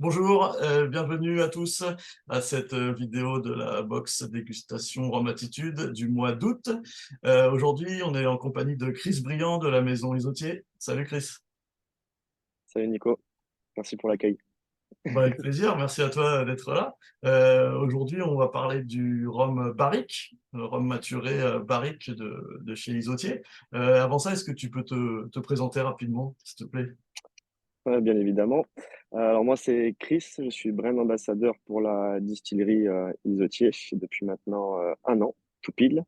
Bonjour, bienvenue à tous à cette vidéo de la box dégustation Rome Attitude du mois d'août. Aujourd'hui, on est en compagnie de Chris Briand de la maison Isotier. Salut Chris. Salut Nico, merci pour l'accueil. Bah, avec plaisir, merci à toi d'être là. Aujourd'hui, on va parler du rhum Barrique, le rhum maturé Barrique de chez Isotier. Avant ça, est-ce que tu peux te présenter rapidement, s'il te plaît? Ouais, bien évidemment. Alors moi c'est Chris, je suis brand ambassadeur pour la distillerie Isotier depuis maintenant 1 an, tout pile.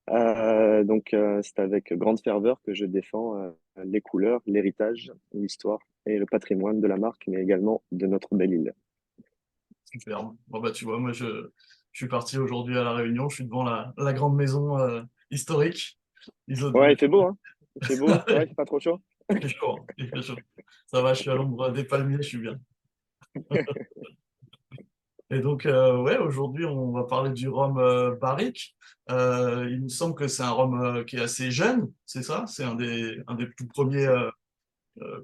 C'est avec grande ferveur que je défends les couleurs, l'héritage, l'histoire et le patrimoine de la marque, mais également de notre belle île. Super. Bon, bah, tu vois, je suis parti aujourd'hui à La Réunion. Je suis devant la grande maison historique. Ouais, Iso- il fait beau, hein? Il fait beau, ouais, il fait pas trop chaud. Il fait chaud, hein. Il fait chaud. Ça va, je suis à l'ombre des palmiers, je suis bien. Et donc, ouais, aujourd'hui, on va parler du rhum Barrique. Il me semble que c'est un rhum qui est assez jeune, c'est ça? C'est un des tout premiers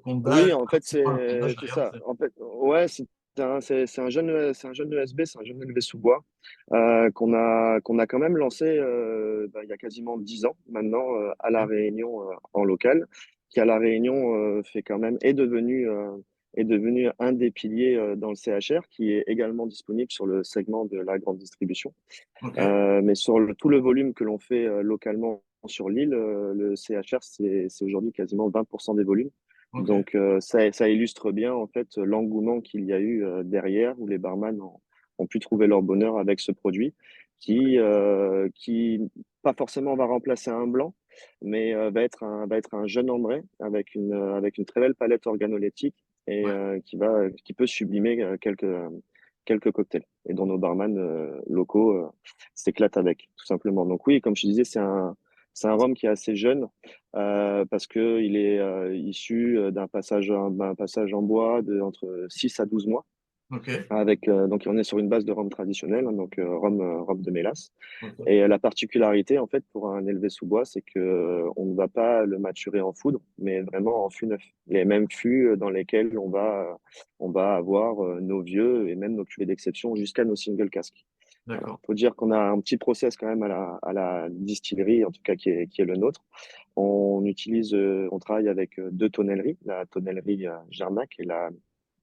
comptes d'âge. Oui, en fait, C'est pas un compte d'âge c'est d'ailleurs. ça. En fait, ouais, c'est un jeune ESB, c'est un jeune élevé sous bois qu'on a quand même lancé il y a quasiment 10 ans maintenant à La Réunion en local, qui à La Réunion fait quand même est devenu un des piliers dans le CHR, qui est également disponible sur le segment de la grande distribution. Ok, Mais sur tout le volume que l'on fait localement sur l'île, le CHR, c'est aujourd'hui quasiment 20% des volumes. ok, Donc ça illustre bien en fait l'engouement qu'il y a eu derrière, où les barman ont pu trouver leur bonheur avec ce produit qui pas forcément va remplacer un blanc, mais va être un jeune ambré avec une très belle palette organoleptique et ouais. qui peut sublimer quelques cocktails et dont nos barman locaux s'éclatent avec, tout simplement. Donc oui, comme je disais, c'est un rhum qui est assez jeune parce que il est issu d'un passage en bois de entre 6 à 12 mois. Ok, Avec, donc on est sur une base de rhum traditionnel, hein, donc rhum de mélasse. ok. Et la particularité, en fait, pour un élevé sous bois, c'est que on ne va pas le maturer en foudre, mais vraiment en fût neuf. Les mêmes fûts dans lesquels on va avoir nos vieux et même nos cuvées d'exception jusqu'à nos single casques. Voilà. D'accord. Faut dire qu'on a un petit process quand même à la distillerie, en tout cas qui est le nôtre. On travaille avec deux tonnelleries, la tonnellerie Jarnac et la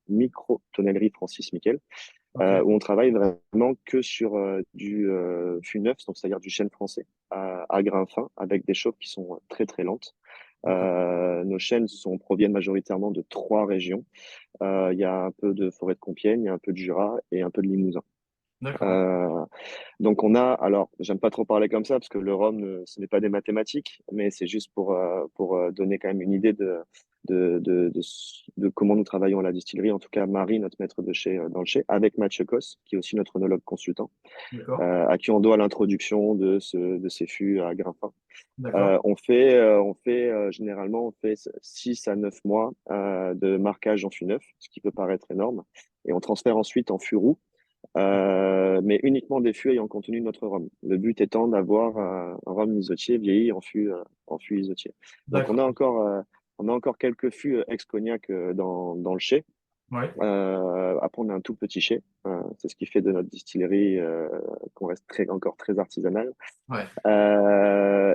micro-tonnellerie Francis Miquel, Ok, où on travaille vraiment que sur du fût neuf, donc c'est-à-dire du chêne français à grain fin, avec des chauffes qui sont très très lentes. d'accord. Nos chênes proviennent majoritairement de 3 régions. Il y a un peu de forêt de Compiègne, il y a un peu de Jura et un peu de Limousin. D'accord. Euh, donc on a, alors j'aime pas trop parler comme ça parce que le rhum, ce n'est pas des mathématiques, mais c'est juste pour donner quand même une idée de comment nous travaillons à la distillerie. En tout cas, Marie, notre maître de chez dans le chez, avec Mathieu Cos, qui est aussi notre œnologue consultant, D'accord. à qui on doit l'introduction de ces fûts à grains fins. D'accord. Généralement, on fait 6 à 9 mois de marquage en fût neuf, ce qui peut paraître énorme, et on transfère ensuite en fût roux mais uniquement des fûts ayant contenu notre rhum. Le but étant d'avoir un rhum isotier vieilli en fût isotier. Donc D'accord. on a encore quelques fûts ex-cognac dans le chai. Ouais. Après, on a un tout petit chai. C'est ce qui fait de notre distillerie qu'on reste encore très artisanale. Ouais.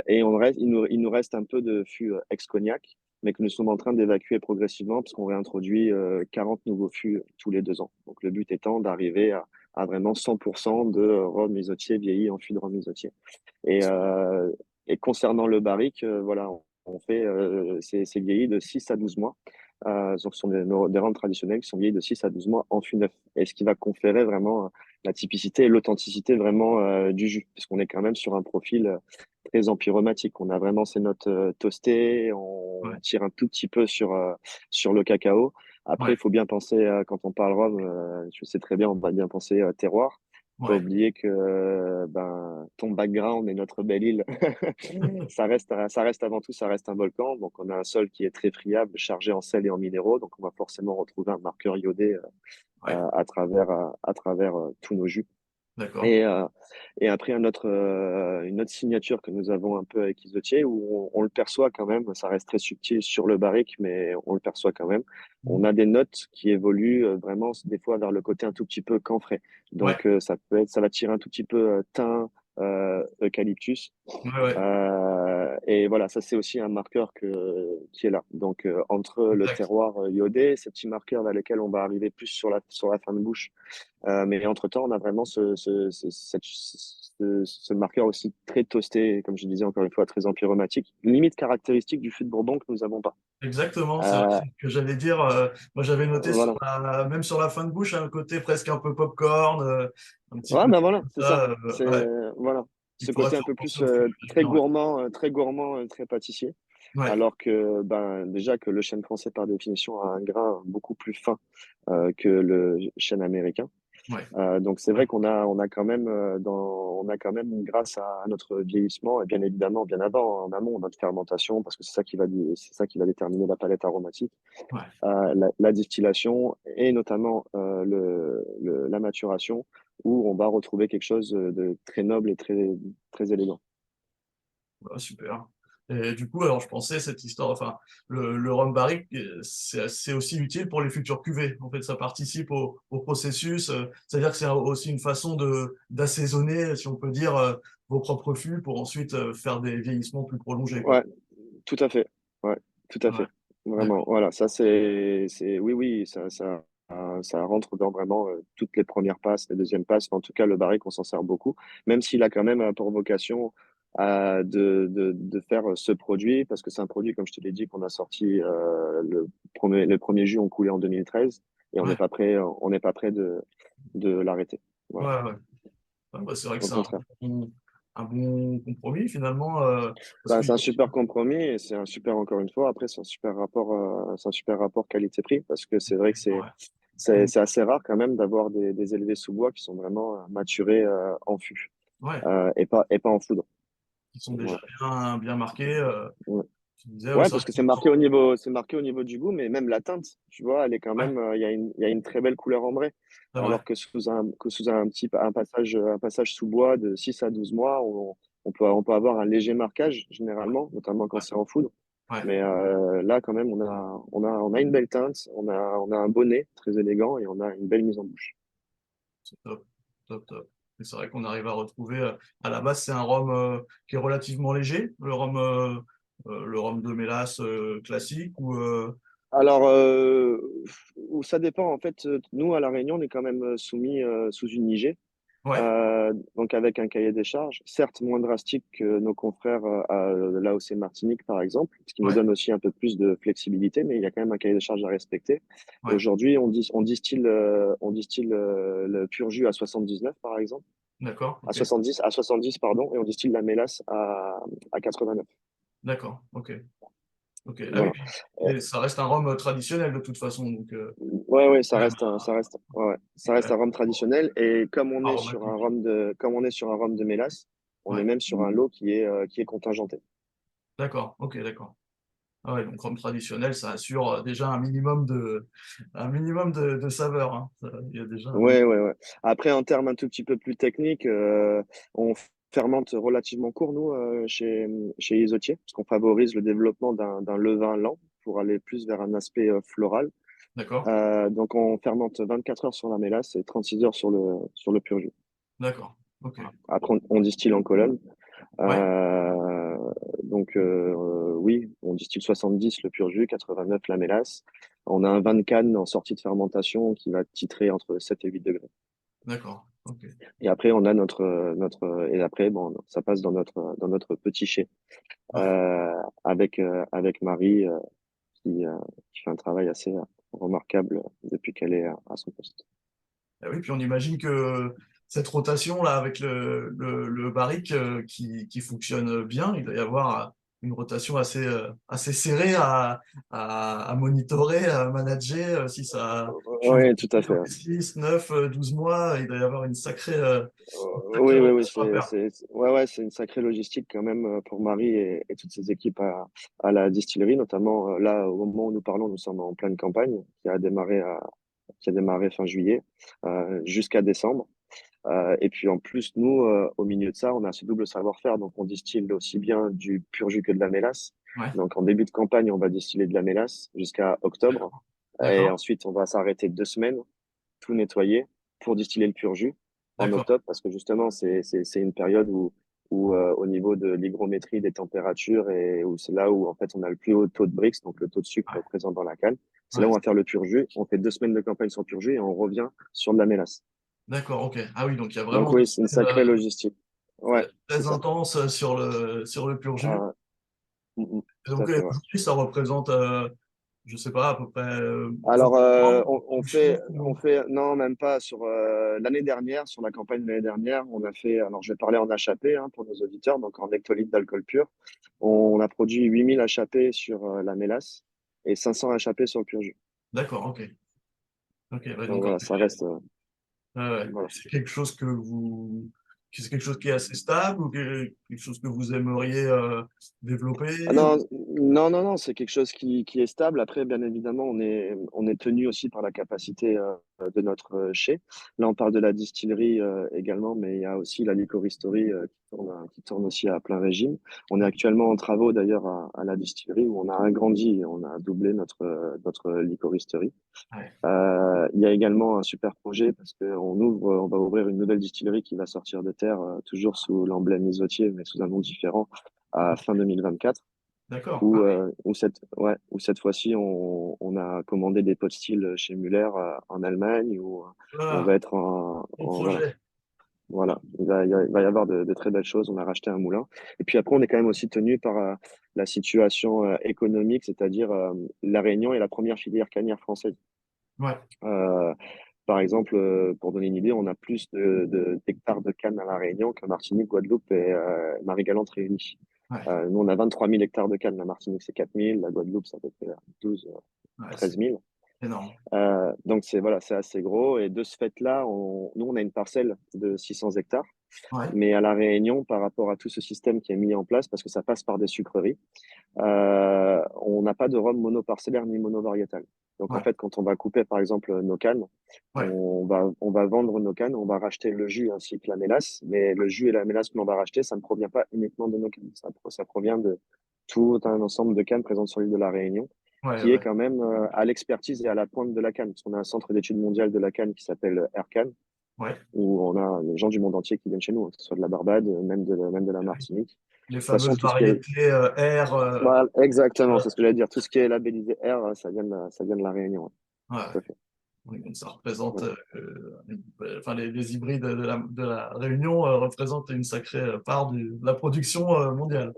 Et il nous reste un peu de fûts ex-cognac, mais que nous sommes en train d'évacuer progressivement parce qu'on réintroduit 40 nouveaux fûts tous les 2 ans. Donc le but étant d'arriver à vraiment 100% de rhum isotier vieilli en fût de rhum isotier. Et, euh, et concernant le barrique, voilà, c'est vieilli de 6 à 12 mois. Donc, ce sont des rhums traditionnels qui sont vieillis de 6 à 12 mois en fût neuf. Et ce qui va conférer vraiment la typicité et l'authenticité vraiment du jus, puisqu'on est quand même sur un profil très empyromatique. On a vraiment ces notes toastées, on Ouais. tire un tout petit peu sur le cacao. Après, Ouais. il faut bien penser, quand on parle rhum, je sais très bien, on va bien penser terroir. Faut Ouais. oublier que ton background et notre belle île, ça reste avant tout, ça reste un volcan. Donc, on a un sol qui est très friable, chargé en sel et en minéraux. Donc, on va forcément retrouver un marqueur iodé Ouais. à travers tous nos jus. D'accord. Et, euh, et après, une autre signature que nous avons un peu avec Isotier, où on le perçoit quand même, ça reste très subtil sur le barrique, mais on le perçoit quand même. On Mhm. a des notes qui évoluent vraiment des fois vers le côté un tout petit peu camphré. Ouais, Donc ça va tirer un tout petit peu thym, eucalyptus. ouais, ouais. Et voilà, ça c'est aussi un marqueur qui est là. Donc entre le Exact. terroir iodé, ces petits marqueurs vers lesquels on va arriver plus sur la fin de bouche, mais entre-temps, on a vraiment ce marqueur aussi très toasté, comme je disais encore une fois, très empyromatique, limite caractéristique du fût de Bourbon que nous avons pas. Exactement, Euh, c'est ce que j'allais dire. Moi, j'avais noté voilà. même sur la fin de bouche, un côté presque un peu popcorn, un petit Ouais, côté ben voilà, comme c'est ça. ça, C'est ouais, voilà, qui ce pourrait côté un faire peu penser plus au fromage blanc. très gourmand, très pâtissier. Ouais, Alors que ben déjà que le chêne français par définition a un grain beaucoup plus fin que le chêne américain. ouais, Donc c'est ouais, vrai on a quand même on a quand même grâce à notre vieillissement et bien évidemment bien avant en amont notre fermentation parce que c'est ça qui va déterminer la palette aromatique, ouais. la distillation et notamment la maturation où on va retrouver quelque chose de très noble et très élégant. Ouais, super. Et du coup, alors je pensais cette histoire, enfin, le rhum barrique, c'est aussi utile pour les futures cuvées. En fait, ça participe au processus. C'est-à-dire que c'est aussi une façon d'assaisonner, si on peut dire, vos propres fûts pour ensuite faire des vieillissements plus prolongés, quoi. Ouais, tout à fait. Ouais, tout à Ouais, fait. Vraiment. d'accord. Voilà, ça oui, oui, ça rentre dans vraiment toutes les premières passes, les deuxièmes passes. En tout cas, le barrique, on s'en sert beaucoup, même s'il a quand même pour vocation de faire ce produit, parce que c'est un produit, comme je te l'ai dit, qu'on a sorti les premiers jus ont coulé en 2013 et Ouais, on n'est pas prêt de l'arrêter. Voilà. ouais, ouais. Ouais, bah, c'est vrai que Au c'est contraire. un bon compromis finalement, parce Ben, que c'est un super compromis et c'est un super, encore une fois, après, c'est un super rapport qualité-prix parce que c'est vrai que ouais. c'est assez rare quand même d'avoir des élevés sous bois qui sont vraiment maturés en fût Ouais, et pas en foudre. qui sont déjà Voilà. bien marqués. Ouais. Tu disais, ouais, Ouais, c'est parce vrai que que c'est marqué au niveau du goût, mais même la teinte, tu vois, elle est quand ouais, même, il y a une très belle couleur ambrée. c'est vrai. Alors que sous un passage sous bois de 6 à 12 mois, on peut avoir un léger marquage, généralement, notamment quand Ouais, c'est en foudre. ouais, Mais là, quand même, on a une belle teinte, on a un bonnet très élégant et on a une belle mise en bouche. c'est top, top, top. Et c'est vrai qu'on arrive à retrouver, à la base, c'est un rhum qui est relativement léger, le rhum de mélasse classique, ou Alors, où ça dépend, en fait, nous, à La Réunion, on est quand même soumis sous une IG. ouais, Donc avec un cahier des charges, certes moins drastique que nos confrères à l'AOC Martinique par exemple, ce qui nous ouais, donne aussi un peu plus de flexibilité, mais il y a quand même un cahier des charges à respecter. ouais, Aujourd'hui, on distille le pur jus à 79 par exemple, d'accord, ok, à 70 pardon, et on distille la mélasse à 89. d'accord, ok, ok. Ah oui, Voilà. et ça reste un rhum traditionnel de toute façon, donc Ouais, ouais, quand même ça reste un rhum traditionnel. Et aromatique. comme on est sur un rhum de mélasse, on est Ouais, même sur un lot qui est contingenté. d'accord, ok, d'accord. Ah ouais, donc rhum traditionnel, ça assure déjà un minimum de saveur, hein. Il y a déjà un minimum. Ouais, ouais, ouais. Après, en termes un tout petit peu plus techniques, on fermente relativement court, nous, chez Isotier, parce qu'on favorise le développement d'un levain lent pour aller plus vers un aspect floral. D'accord, Donc, on fermente 24 heures sur la mélasse et 36 heures sur le pur jus. d'accord, ok. Après, on distille en colonne. Ouais, Euh, donc, oui, on distille 70 le pur jus, 89 la mélasse. On a un vin de canne en sortie de fermentation qui va titrer entre 7 et 8 degrés. d'accord, ok. Et après, on a et après, bon, ça passe dans notre petit chai, Ouais. avec Marie, qui fait un travail assez remarquable depuis qu'elle est à son poste. Ah oui, puis on imagine que cette rotation-là avec le barrique qui fonctionne bien, il doit y avoir une rotation assez serrée à monitorer, à manager. Si ça change Oui, tout à fait. tous les 6, 9, 12 mois, il doit y avoir une sacrée Oui, oui, oui, rotation à faire. ouais, c'est une sacrée logistique quand même pour Marie et toutes ses équipes à la distillerie, notamment là, au moment où nous parlons, nous sommes en pleine campagne qui a démarré fin juillet jusqu'à décembre. Et puis en plus, nous, au milieu de ça, on a ce double savoir-faire. Donc on distille aussi bien du pur jus que de la mélasse. Ouais, Donc en début de campagne, on va distiller de la mélasse jusqu'à octobre. Et d'accord, ensuite, on va s'arrêter 2 semaines, tout nettoyer pour distiller le pur jus en d'accord. octobre, parce que justement, c'est une période où au niveau de l'hygrométrie des températures et où c'est là où en fait on a le plus haut taux de Brix, donc le taux de sucre Ouais, présent dans la canne. C'est là ouais. où on va faire le pur jus. On fait 2 semaines de campagne sur pur jus et on revient sur de la mélasse. D'accord, ok. Ah oui, donc il y a Donc vraiment deux oui, c'est une semaines sacrée logistique. Ouais, c'est très ça. intenses sur le pur jus. Ah, Et tout donc à fait, ouais. aujourd'hui, ça représente, je sais pas, à peu près Alors, 20% on du fait, chiffre on fait, non, même pas sur l'année dernière, sur la campagne de l'année dernière, on a fait, alors je vais parler en HAP pour nos auditeurs, donc en hectolitres d'alcool pur. On a produit 8000 HAP sur la mélasse et 500 HAP sur le pur jus. D'accord, ok. Ok, ouais, Donc donc voilà, ça reste, voilà. c'est quelque chose c'est quelque chose qui est assez stable ou quelque chose que vous aimeriez Ah développer ou... non, non, non, non, c'est quelque chose qui est stable. Après, bien évidemment, on est tenu aussi par la capacité de notre chai. Là, on parle de la distillerie également, mais il y a aussi la liquoristerie qui tourne aussi à plein régime. On est actuellement en travaux d'ailleurs à la distillerie où on a agrandi, on a doublé notre liquoristerie. Ouais, Il y a également un super projet parce on va ouvrir une nouvelle distillerie qui va sortir de terre, toujours sous l'emblème Isotier, mais sous un nom différent, à fin 2024 d'accord. Ah, où cette fois-ci, on a commandé des pots de style chez Muller en Allemagne, où on va voilà, être bon voilà, projet. voilà. Il va y avoir de très belles choses. On a racheté un moulin. Et puis après, on est quand même aussi tenu par la situation économique, c'est-à-dire La Réunion est la première filière cannière française. Ouais, Euh, Par exemple, pour donner une idée, on a plus d'hectares de canne à La Réunion que Martinique, Guadeloupe et Marie-Galante réunis. ouais, Nous, on a 23 000 hectares de canne. La Martinique, c'est 4 000. La Guadeloupe, ça peut faire 12, ouais, 13 c'est 000. énorme. Donc, voilà, c'est assez gros. Et de ce fait-là, nous, on a une parcelle de 600 hectares. Ouais, Mais à La Réunion, par rapport à tout ce système qui est mis en place, parce que ça passe par des sucreries, on n'a pas de rhum monoparcellaire ni monovariétal. Donc, en ouais, fait, quand on va couper, par exemple, nos cannes, ouais, on va vendre nos cannes, on va racheter le jus ainsi que la mélasse, mais le jus et la mélasse que l'on va racheter, ça ne provient pas uniquement de nos cannes. Ça provient de tout un ensemble de cannes présentes sur l'île de la Réunion, ouais, qui est ouais, quand même à l'expertise et à la pointe de la canne. Parce qu'on a un centre d'études mondiales de la canne qui s'appelle AirCan, ouais. où on a des gens du monde entier qui viennent chez nous, que ce soit de la Barbade, même de la Martinique. De Les toute façon, fameuses tout ce qui est variétés R. voilà, exactement, c'est ce que j'allais dire. Tout ce qui est labellisé R, ça vient de la Réunion. Ouais. Ouais. Tout à fait. Oui, donc ça représente, Ouais. enfin les hybrides de la Réunion représentent une sacrée part de la production mondiale.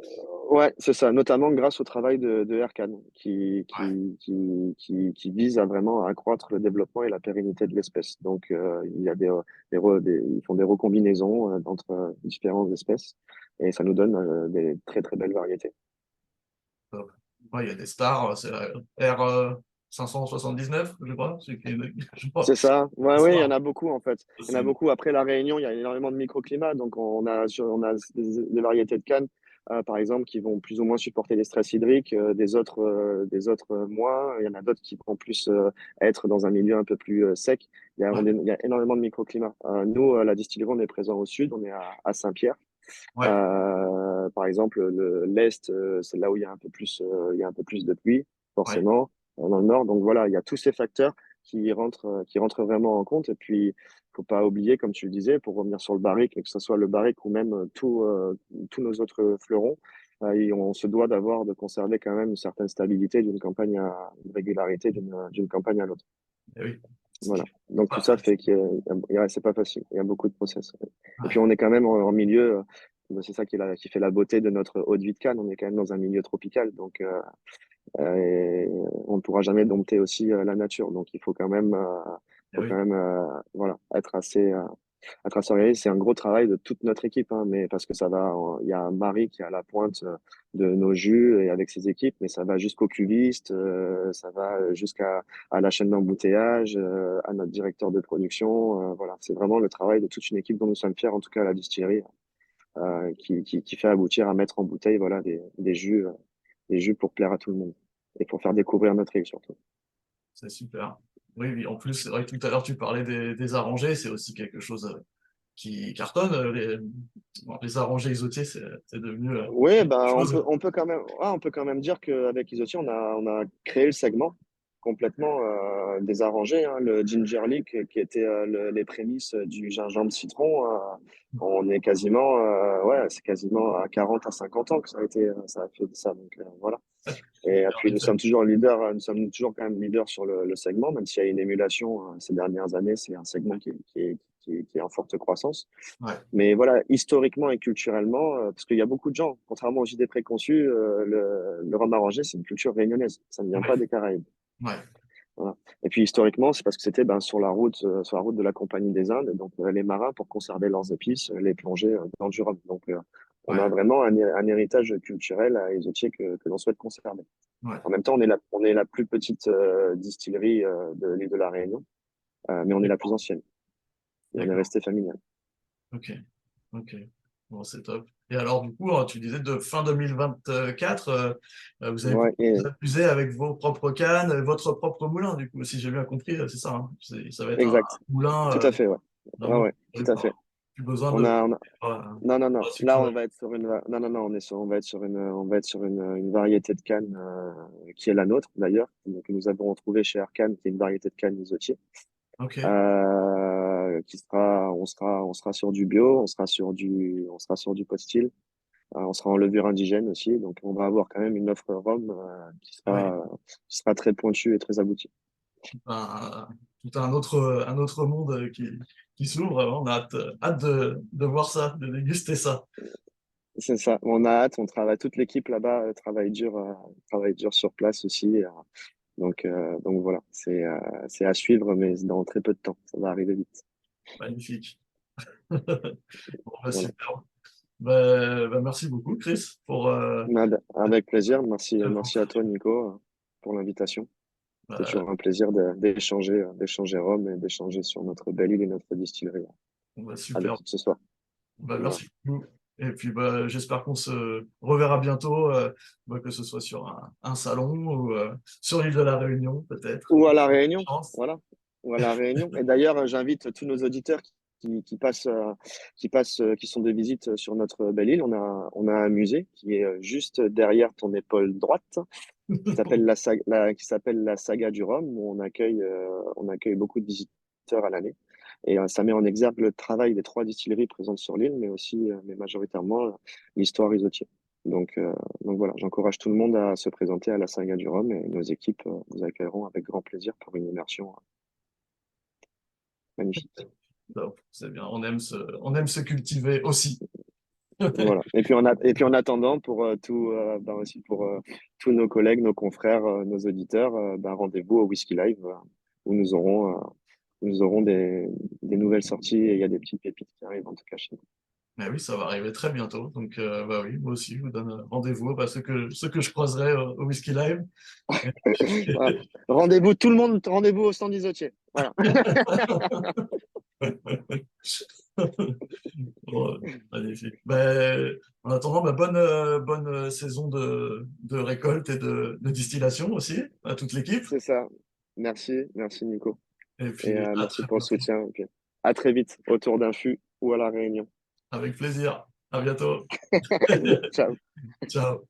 Ouais, c'est ça, notamment grâce au travail de Erkan, qui, Ouais, qui, qui, qui vise à vraiment accroître le développement et la pérennité de l'espèce. Donc, il y a ils font des recombinaisons entre différentes espèces et ça nous donne des très, très belles variétés. top. Ouais, il y a des stars, c'est la R 579, je crois, je crois. C'est ça. Ouais, oui, il y en Star. a beaucoup en fait. Il y en C'est a une- beaucoup. Après la Réunion, il y a énormément de microclimats. Donc on a des variétés de cannes, par exemple, qui vont plus ou moins supporter les stress hydriques, des autres moins. Il y en a d'autres qui vont plus être dans un milieu un peu plus sec. Ouais, Il y a énormément de microclimats. Nous, la distillerie, on est présent au sud, on est à Saint-Pierre. ouais, Par exemple, l'Est, c'est là où il y a un peu plus de pluie, ouais. forcément, dans le Nord. Donc voilà, il y a tous ces facteurs qui rentrent vraiment en compte. Et puis, faut pas oublier, comme tu le disais, pour revenir sur le barrique, que ce soit le barrique ou même tous nos autres fleurons, on se doit de conserver quand même une certaine stabilité une régularité d'une campagne à l'autre. Eh oui, ce qui Voilà. est Donc tout pas ça fait facile. c'est pas facile. Il y a beaucoup de process. Et puis Ouais, on est quand même en milieu, c'est ça qui fait la beauté de notre eau de vie de Cannes. On est quand même dans un milieu tropical, donc et on ne pourra jamais dompter aussi la nature. Donc il eh faut quand oui, même voilà, être assez réaliste. C'est un gros travail de toute notre équipe, hein, mais parce que il y a un mari qui est à la pointe de nos jus et avec ses équipes, mais ça va jusqu'au cuviste, ça va à la chaîne d'embouteillage, à notre directeur de production. Voilà, c'est vraiment le travail de toute une équipe dont nous sommes fiers, en tout cas à la distillerie, qui fait aboutir à mettre en bouteille voilà, des jus pour plaire à tout le monde et pour faire découvrir notre île surtout. c'est super. Oui, oui, en plus, c'est vrai que tout à l'heure, tu parlais des arrangés, c'est aussi quelque chose qui cartonnent. Bon, les arrangés isotiers, c'est devenu Oui, quelque ben, chose. on peut quand même, ouais, on peut quand même dire qu'avec Isotier, on a créé le segment complètement désarrangé, hein. Le Ginger Leak, qui était les prémices du gingembre citron, on est quasiment, ouais, c'est quasiment à 40 à 50 ans que ça a été, ça a fait ça. Donc voilà. Et En puis nous effet. sommes toujours leaders, nous sommes toujours quand même leaders sur le segment, même s'il y a une émulation ces dernières années, c'est un segment qui est en forte croissance. Ouais, Mais voilà, historiquement et culturellement, parce qu'il y a beaucoup de gens, contrairement aux idées préconçues, le rhum arrangé, c'est une culture réunionnaise. Ça ne vient ouais, pas des Caraïbes. ouais. Voilà. Et puis historiquement, c'est parce que c'était ben, sur la route de la Compagnie des Indes. Donc les marins, pour conserver leurs épices, les plongeaient dans du rhum. Donc on a Ouais, vraiment un héritage culturel à Isotier que l'on souhaite conserver. ouais. En même temps, on est la plus petite distillerie de l'île de la Réunion, mais on est la plus D'accord, ancienne. Et on est d'accord. resté familial. Ok, ok. Bon, c'est top. Et alors, du coup, tu disais de fin 2024, vous allez Ouais, pouvoir vous amuser avec vos propres cannes, votre propre moulin, du coup, si j'ai bien compris, c'est ça, hein. Ça va être un exact. moulin Tout à fait, ouais. Ouais, vraiment, ouais, tout à fait. plus besoin On de a, on a- Non, non, non. Là, sucrerie. on va être sur non, non, non, on va être sur on va être sur une variété de canne qui est la nôtre d'ailleurs, que nous avons retrouvée chez Arcan, qui est une variété de canne isotier, Ok, on sera sur du bio, on sera sur du pot-still, on sera en levure indigène aussi, donc on va avoir quand même une offre rhum ouais. qui sera très pointue et très aboutie. Un, tout un autre monde qui s'ouvre. On a hâte de voir ça, de déguster ça. C'est ça. On a hâte, on travaille, toute l'équipe là-bas travaille dur sur place aussi. Donc voilà, c'est à suivre, mais dans très peu de temps. Ça va arriver vite. Magnifique. Bon, bah, Voilà. super. Merci beaucoup, Chris, pour Avec plaisir. Merci à présentation. toi, Nico, pour l'invitation. C'est Bah, toujours un plaisir d'échanger Rome et d'échanger sur notre belle île et notre distillerie avec super. qui que ce soit. Voilà. Merci beaucoup. Et puis, j'espère qu'on se reverra bientôt, que ce soit sur un salon ou sur l'île de la Réunion, peut-être. Ou à La Réunion, Chance. voilà. Ou à La Réunion. Et d'ailleurs, j'invite tous nos auditeurs qui sont de visite sur notre belle île. On a un musée qui est juste derrière ton épaule droite, qui s'appelle la Saga du Rhum, où on accueille beaucoup de visiteurs à l'année. Et ça met en exergue le travail des trois distilleries présentes sur l'île, mais aussi, mais majoritairement, l'histoire isotier. Donc, euh, donc voilà, j'encourage tout le monde à se présenter à la Saga du Rhum et nos équipes vous accueilleront avec grand plaisir pour une immersion magnifique. Donc, c'est bien. On aime se cultiver aussi. Voilà. Et puis en attendant, pour aussi pour tous nos collègues, nos confrères, nos auditeurs, rendez-vous au Whisky Live où nous aurons des nouvelles sorties et il y a des petites pépites qui arrivent en tout cas chez nous. Mais oui, ça va arriver très bientôt. Donc, oui, moi aussi, je vous donne rendez-vous, ceux que je croiserai au Whisky Live. Et Voilà. Rendez-vous, tout le monde, rendez-vous au stand d'Isotier. Voilà. Bon, magnifique. En attendant, bonne saison de récolte et de distillation aussi à toute l'équipe. C'est ça. Merci Nico. Et Et puis, à merci très pour le bientôt. soutien. Et puis, à très vite, autour d'un fût ou à la Réunion. Avec plaisir. À bientôt. Ciao. Ciao.